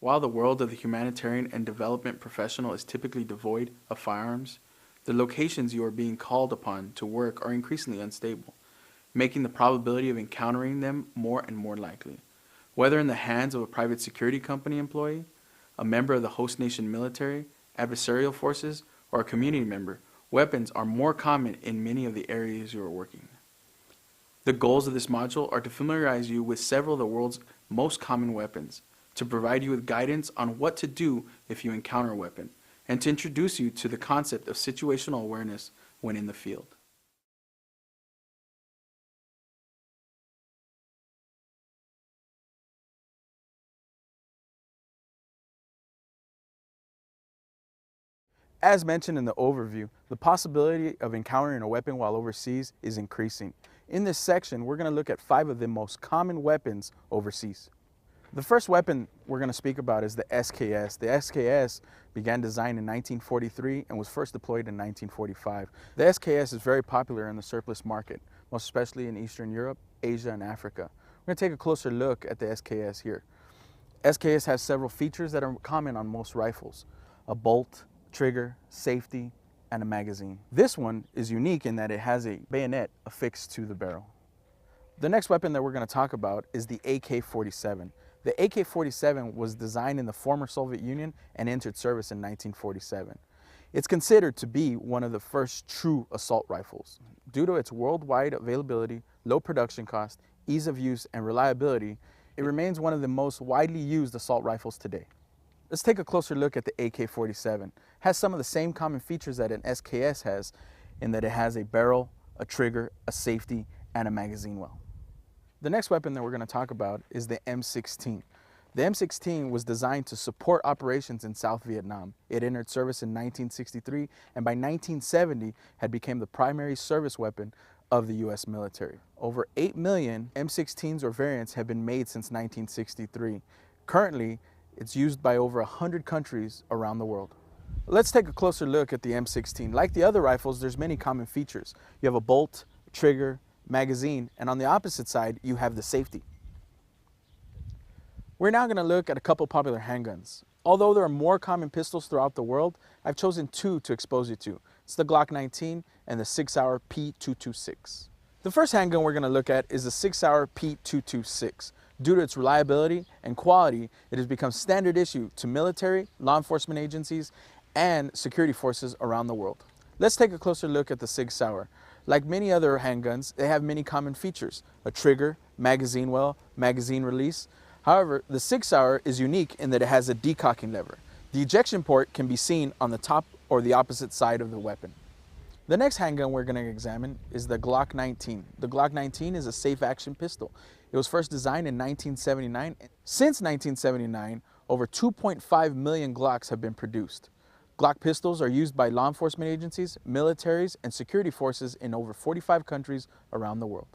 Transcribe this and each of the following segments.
While the world of the humanitarian and development professional is typically devoid of firearms, the locations you are being called upon to work are increasingly unstable, making the probability of encountering them more and more likely. Whether in the hands of a private security company employee, a member of the host nation military, adversarial forces, or a community member, weapons are more common in many of the areas you are working. The goals of this module are to familiarize you with several of the world's most common weapons, to provide you with guidance on what to do if you encounter a weapon, and to introduce you to the concept of situational awareness when in the field. As mentioned in the overview, the possibility of encountering a weapon while overseas is increasing. In this section, we're going to look at 5 of the most common weapons overseas. The first weapon we're going to speak about is the SKS. The SKS began design in 1943 and was first deployed in 1945. The SKS is very popular in the surplus market, most especially in Eastern Europe, Asia, and Africa. We're going to take a closer look at the SKS here. SKS has several features that are common on most rifles: a bolt, trigger, safety, and a magazine. This one is unique in that it has a bayonet affixed to the barrel. The next weapon that we're going to talk about is the AK-47. The AK-47 was designed in the former Soviet Union and entered service in 1947. It's considered to be one of the first true assault rifles. Due to its worldwide availability, low production cost, ease of use, and reliability, it remains one of the most widely used assault rifles today. Let's take a closer look at the AK-47. It has some of the same common features that an SKS has, in that it has a barrel, a trigger, a safety, and a magazine well. The next weapon that we're going to talk about is the M16. The M16 was designed to support operations in South Vietnam. It entered service in 1963 and by 1970 had become the primary service weapon of the U.S. military. Over 8 million M16s or variants have been made since 1963. Currently, it's used by over 100 countries around the world. Let's take a closer look at the M16. Like the other rifles, there's many common features. You have a bolt, trigger, magazine, and on the opposite side, you have the safety. We're now going to look at a couple popular handguns. Although there are more common pistols throughout the world, I've chosen 2 to expose you to. It's the Glock 19 and the SIG Sauer P226. The first handgun we're going to look at is the SIG Sauer P226. Due to its reliability and quality, it has become standard issue to military, law enforcement agencies, and security forces around the world. Let's take a closer look at the SIG Sauer. Like many other handguns, they have many common features: a trigger, magazine well, magazine release. However, the SIG Sauer is unique in that it has a decocking lever. The ejection port can be seen on the top or the opposite side of the weapon. The next handgun we're going to examine is the Glock 19. The Glock 19 is a safe action pistol. It was first designed in 1979. Since 1979, over 2.5 million Glocks have been produced. Glock pistols are used by law enforcement agencies, militaries, and security forces in over 45 countries around the world.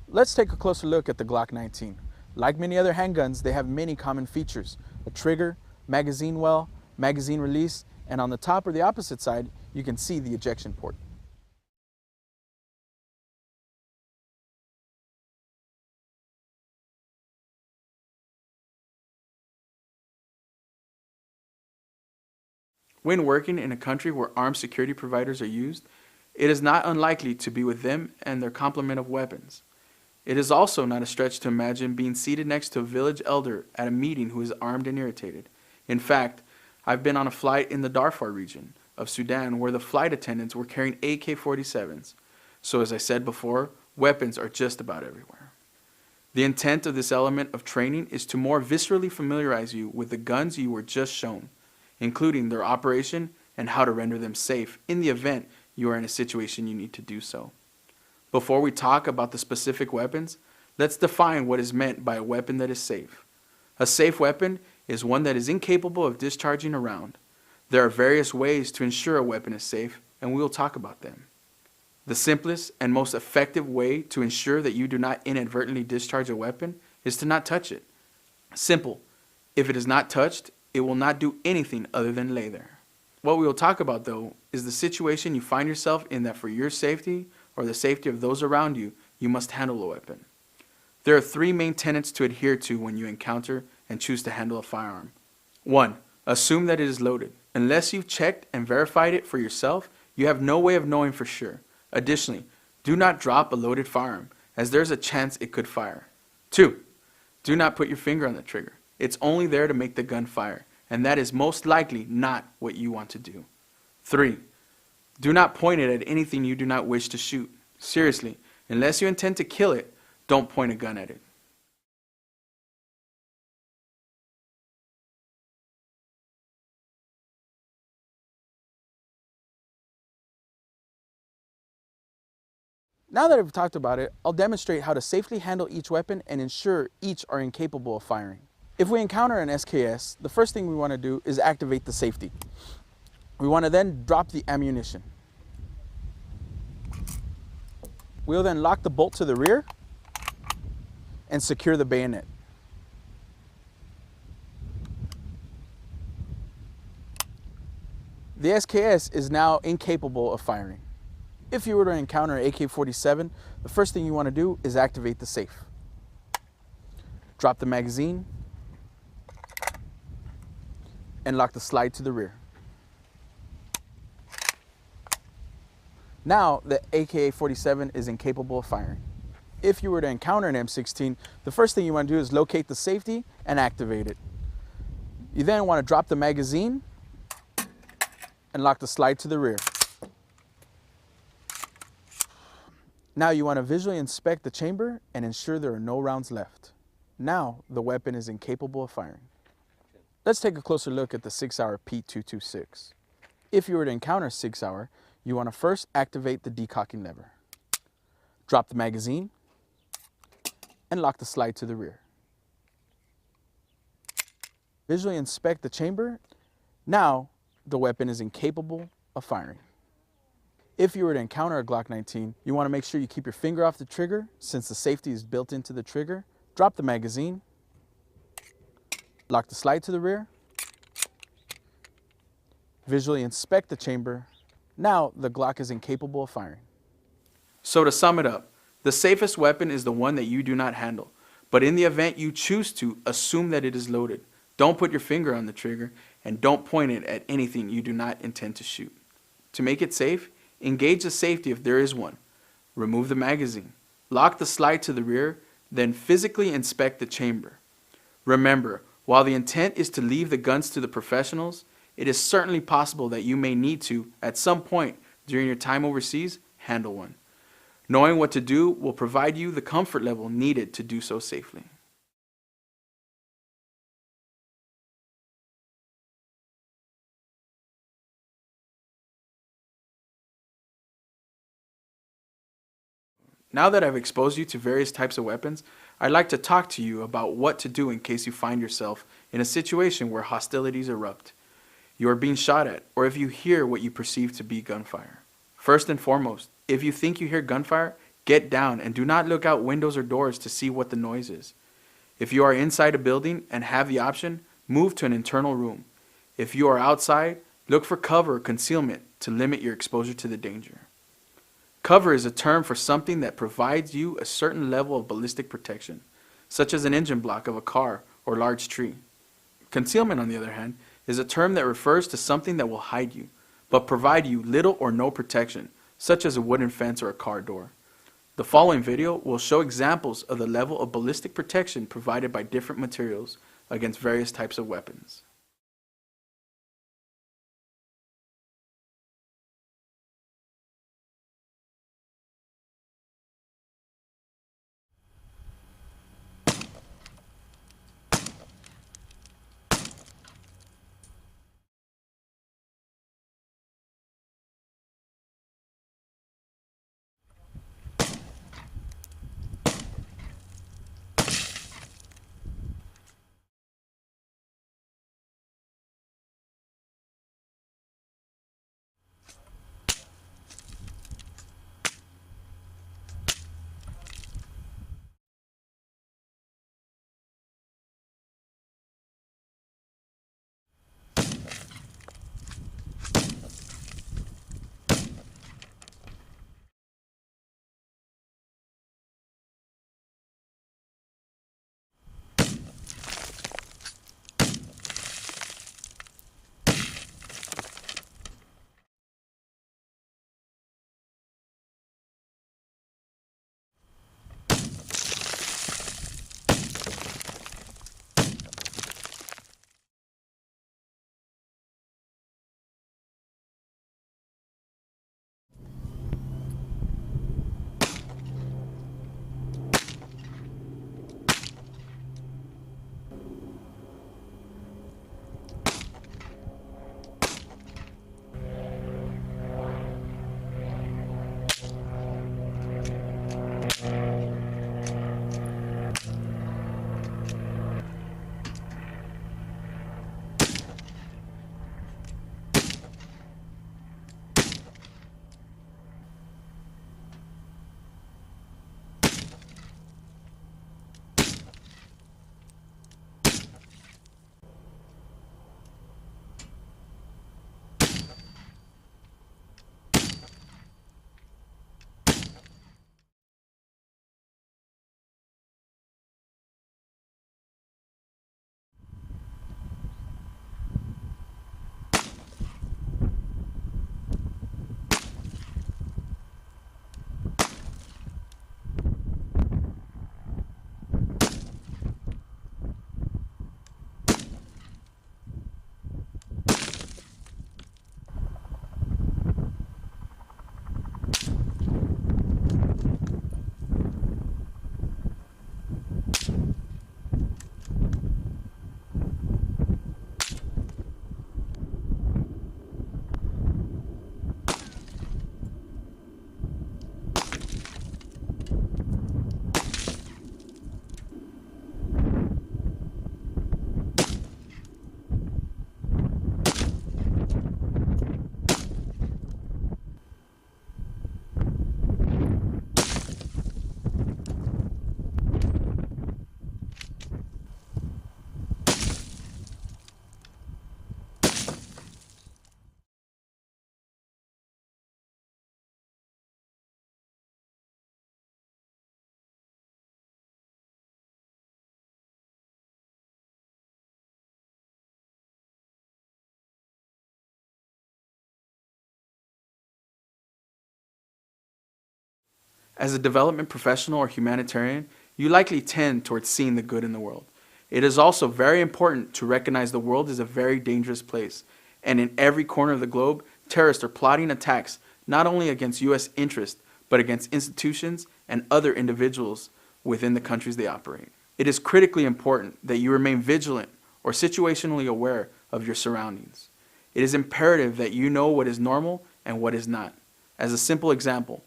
Let's take a closer look at the Glock 19. Like many other handguns, they have many common features: a trigger, magazine well, magazine release, and on the top or the opposite side, you can see the ejection port. When working in a country where armed security providers are used, it is not unlikely to be with them and their complement of weapons. It is also not a stretch to imagine being seated next to a village elder at a meeting who is armed and irritated. In fact, I've been on a flight in the Darfur region of Sudan where the flight attendants were carrying AK-47s. So as I said before, weapons are just about everywhere. The intent of this element of training is to more viscerally familiarize you with the guns you were just shown, including their operation and how to render them safe in the event you are in a situation you need to do so. Before we talk about the specific weapons, let's define what is meant by a weapon that is safe. A safe weapon is one that is incapable of discharging a round. There are various ways to ensure a weapon is safe, and we will talk about them. The simplest and most effective way to ensure that you do not inadvertently discharge a weapon is to not touch it. Simple. If it is not touched, it will not do anything other than lay there. What we will talk about, though, is the situation you find yourself in that for your safety or the safety of those around you, you must handle a weapon. There are 3 main tenets to adhere to when you encounter and choose to handle a firearm. 1. Assume that it is loaded. Unless you've checked and verified it for yourself, you have no way of knowing for sure. Additionally, do not drop a loaded firearm, as there's a chance it could fire. 2. Do not put your finger on the trigger. It's only there to make the gun fire, and that is most likely not what you want to do. 3. Do not point it at anything you do not wish to shoot. Seriously, unless you intend to kill it, don't point a gun at it. Now that I've talked about it, I'll demonstrate how to safely handle each weapon and ensure each are incapable of firing. If we encounter an SKS, the first thing we want to do is activate the safety. We want to then drop the ammunition. We'll then lock the bolt to the rear and secure the bayonet. The SKS is now incapable of firing. If you were to encounter an AK-47, the first thing you want to do is activate the safe. Drop the magazine and lock the slide to the rear. Now the AK-47 is incapable of firing. If you were to encounter an M16, the first thing you want to do is locate the safety and activate it. You then want to drop the magazine and lock the slide to the rear. Now you want to visually inspect the chamber and ensure there are no rounds left. Now the weapon is incapable of firing. Let's take a closer look at the 6-hour P226. If you were to encounter 6-hour, you want to first activate the decocking lever. Drop the magazine and lock the slide to the rear. Visually inspect the chamber. Now the weapon is incapable of firing. If you were to encounter a Glock 19, you want to make sure you keep your finger off the trigger since the safety is built into the trigger. Drop the magazine, lock the slide to the rear, visually inspect the chamber. Now the Glock is incapable of firing. So to sum it up, the safest weapon is the one that you do not handle. But in the event you choose to, assume that it is loaded. Don't put your finger on the trigger and don't point it at anything you do not intend to shoot. To make it safe, engage the safety if there is one. Remove the magazine. Lock the slide to the rear, then physically inspect the chamber. Remember, while the intent is to leave the guns to the professionals, it is certainly possible that you may need to, at some point during your time overseas, handle one. Knowing what to do will provide you the comfort level needed to do so safely. Now that I've exposed you to various types of weapons, I'd like to talk to you about what to do in case you find yourself in a situation where hostilities erupt. You are being shot at, or if you hear what you perceive to be gunfire. First and foremost, if you think you hear gunfire, get down and do not look out windows or doors to see what the noise is. If you are inside a building and have the option, move to an internal room. If you are outside, look for cover or concealment to limit your exposure to the danger. Cover is a term for something that provides you a certain level of ballistic protection, such as an engine block of a car or large tree. Concealment, on the other hand, is a term that refers to something that will hide you, but provide you little or no protection, such as a wooden fence or a car door. The following video will show examples of the level of ballistic protection provided by different materials against various types of weapons. As a development professional or humanitarian, you likely tend towards seeing the good in the world. It is also very important to recognize the world is a very dangerous place, and in every corner of the globe, terrorists are plotting attacks not only against U.S. interests, but against institutions and other individuals within the countries they operate. It is critically important that you remain vigilant or situationally aware of your surroundings. It is imperative that you know what is normal and what is not. As a simple example,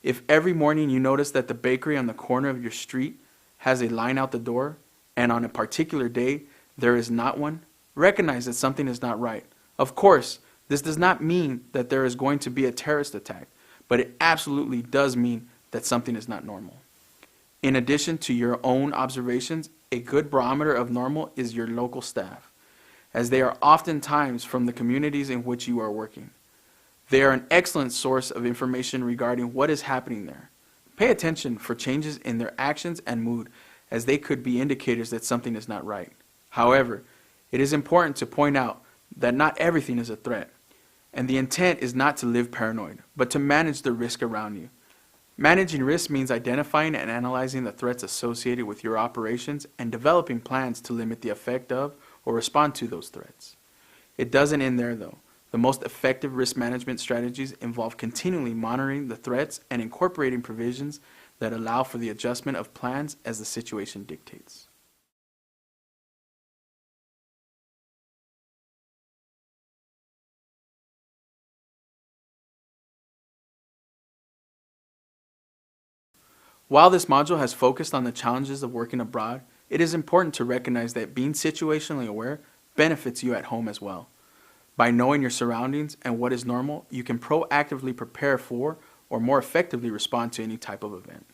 if every morning you notice that the bakery on the corner of your street has a line out the door, and on a particular day there is not one, recognize that something is not right. Of course, this does not mean that there is going to be a terrorist attack, but it absolutely does mean that something is not normal. In addition to your own observations, a good barometer of normal is your local staff, as they are oftentimes from the communities in which you are working. They are an excellent source of information regarding what is happening there. Pay attention for changes in their actions and mood, as they could be indicators that something is not right. However, it is important to point out that not everything is a threat, and the intent is not to live paranoid, but to manage the risk around you. Managing risk means identifying and analyzing the threats associated with your operations and developing plans to limit the effect of or respond to those threats. It doesn't end there though. The most effective risk management strategies involve continually monitoring the threats and incorporating provisions that allow for the adjustment of plans as the situation dictates. While this module has focused on the challenges of working abroad, it is important to recognize that being situationally aware benefits you at home as well. By knowing your surroundings and what is normal, you can proactively prepare for or more effectively respond to any type of event.